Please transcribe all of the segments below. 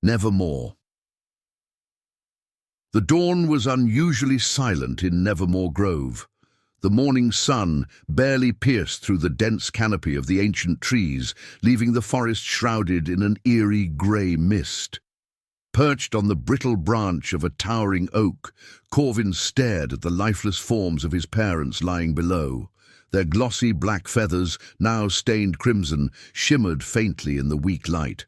Nevermore. The dawn was unusually silent in Nevermore Grove. The morning sun barely pierced through the dense canopy of the ancient trees, leaving the forest shrouded in an eerie grey mist. Perched on the brittle branch of a towering oak, Corvin stared at the lifeless forms of his parents lying below. Their glossy black feathers, now stained crimson, shimmered faintly in the weak light.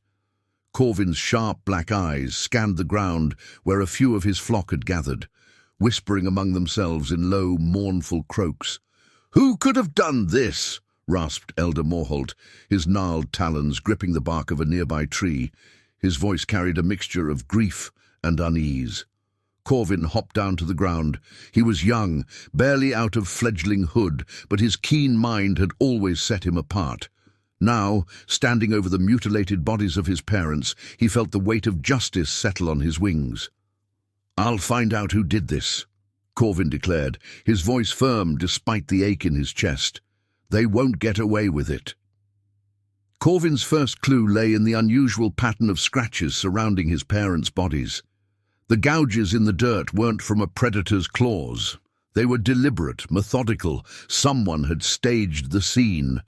Corvin's sharp black eyes scanned the ground where a few of his flock had gathered, whispering among themselves in low, mournful croaks. "Who could have done this?" rasped Elder Morholt, his gnarled talons gripping the bark of a nearby tree. His voice carried a mixture of grief and unease. Corvin hopped down to the ground. He was young, barely out of fledgling hood, but his keen mind had always set him apart. Now, standing over the mutilated bodies of his parents, he felt the weight of justice settle on his wings. "I'll find out who did this," Corvin declared, his voice firm despite the ache in his chest. "They won't get away with it." Corvin's first clue lay in the unusual pattern of scratches surrounding his parents' bodies. The gouges in the dirt weren't from a predator's claws. They were deliberate, methodical. Someone had staged the scene.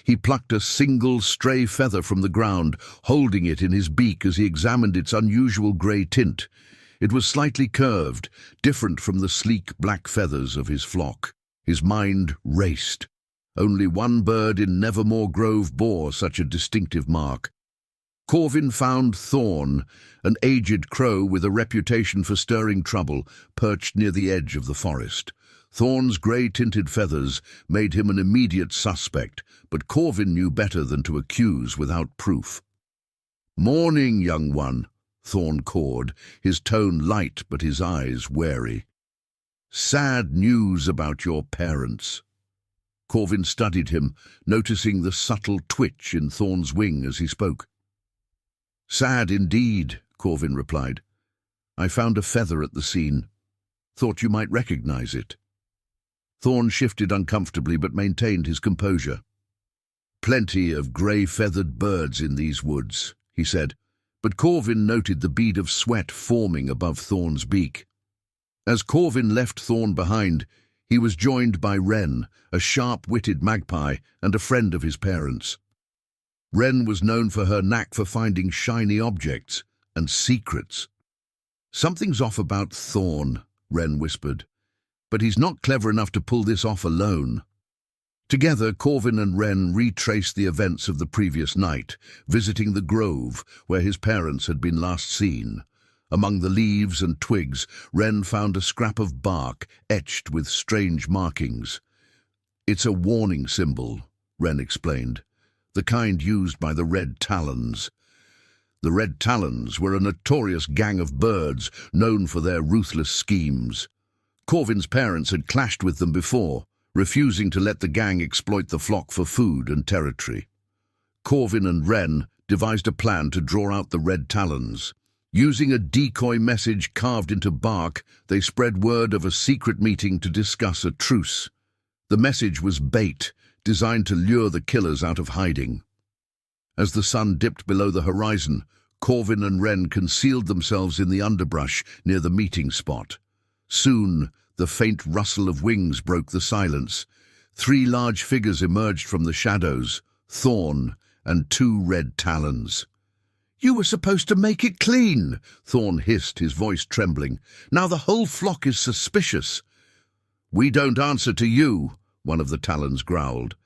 He plucked a single stray feather from the ground, holding it in his beak as he examined its unusual grey tint. It was slightly curved, different from the sleek black feathers of his flock. His mind raced. Only one bird in Nevermore Grove bore such a distinctive mark. Corvin found Thorn, an aged crow with a reputation for stirring trouble, perched near the edge of the forest. Thorn's grey-tinted feathers made him an immediate suspect, but Corvin knew better than to accuse without proof. "Morning, young one," Thorn cawed, his tone light but his eyes wary. "Sad news about your parents." Corvin studied him, noticing the subtle twitch in Thorn's wing as he spoke. "Sad indeed," Corvin replied. "I found a feather at the scene. Thought you might recognize it." Thorn shifted uncomfortably but maintained his composure. "Plenty of grey-feathered birds in these woods," he said, but Corvin noted the bead of sweat forming above Thorn's beak. As Corvin left Thorn behind, he was joined by Wren, a sharp-witted magpie and a friend of his parents. Wren was known for her knack for finding shiny objects and secrets. "Something's off about Thorn," Wren whispered, "but he's not clever enough to pull this off alone." Together, Corvin and Wren retraced the events of the previous night, visiting the grove where his parents had been last seen. Among the leaves and twigs, Wren found a scrap of bark etched with strange markings. "It's a warning symbol," Wren explained, "the kind used by the Red Talons." The Red Talons were a notorious gang of birds known for their ruthless schemes. Corvin's parents had clashed with them before, refusing to let the gang exploit the flock for food and territory. Corvin and Wren devised a plan to draw out the Red Talons. Using a decoy message carved into bark, they spread word of a secret meeting to discuss a truce. The message was bait, designed to lure the killers out of hiding. As the sun dipped below the horizon, Corvin and Wren concealed themselves in the underbrush near the meeting spot. Soon, the faint rustle of wings broke the silence. 3 large figures emerged from the shadows, Thorn and 2 Red Talons. "You were supposed to make it clean," Thorn hissed, his voice trembling. "Now the whole flock is suspicious." "We don't answer to you," one of the Talons growled.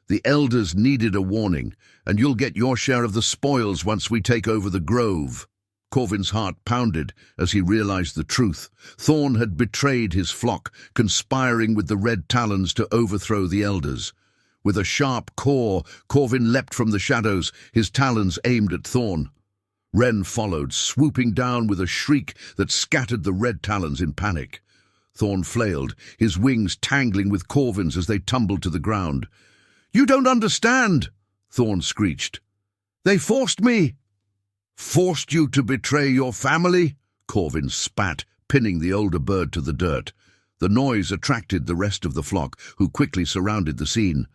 "The elders needed a warning, and you'll get your share of the spoils once we take over the grove." Corvin's heart pounded as he realized the truth. Thorn had betrayed his flock, conspiring with the Red Talons to overthrow the elders. With a sharp caw, Corvin leapt from the shadows, his talons aimed at Thorn. Wren followed, swooping down with a shriek that scattered the Red Talons in panic. Thorn flailed, his wings tangling with Corvin's as they tumbled to the ground. "You don't understand," Thorn screeched. "They forced me." "Forced you to betray your family?" Corvin spat, pinning the older bird to the dirt. The noise attracted the rest of the flock, who quickly surrounded the scene.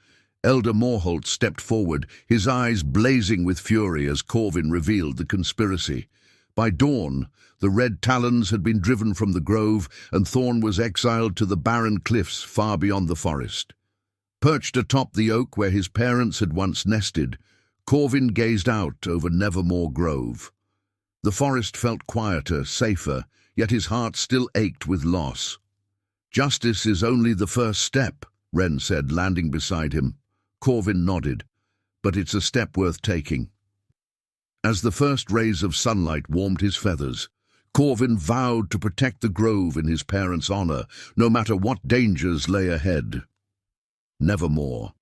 Elder Morholt stepped forward, his eyes blazing with fury as Corvin revealed the conspiracy. By dawn, the Red Talons had been driven from the grove, and Thorn was exiled to the barren cliffs far beyond the forest. Perched atop the oak where his parents had once nested, Corvin gazed out over Nevermore Grove. The forest felt quieter, safer, yet his heart still ached with loss. "Justice is only the first step," Wren said, landing beside him. Corvin nodded. "But it's a step worth taking." As the first rays of sunlight warmed his feathers, Corvin vowed to protect the grove in his parents' honor, no matter what dangers lay ahead. Nevermore.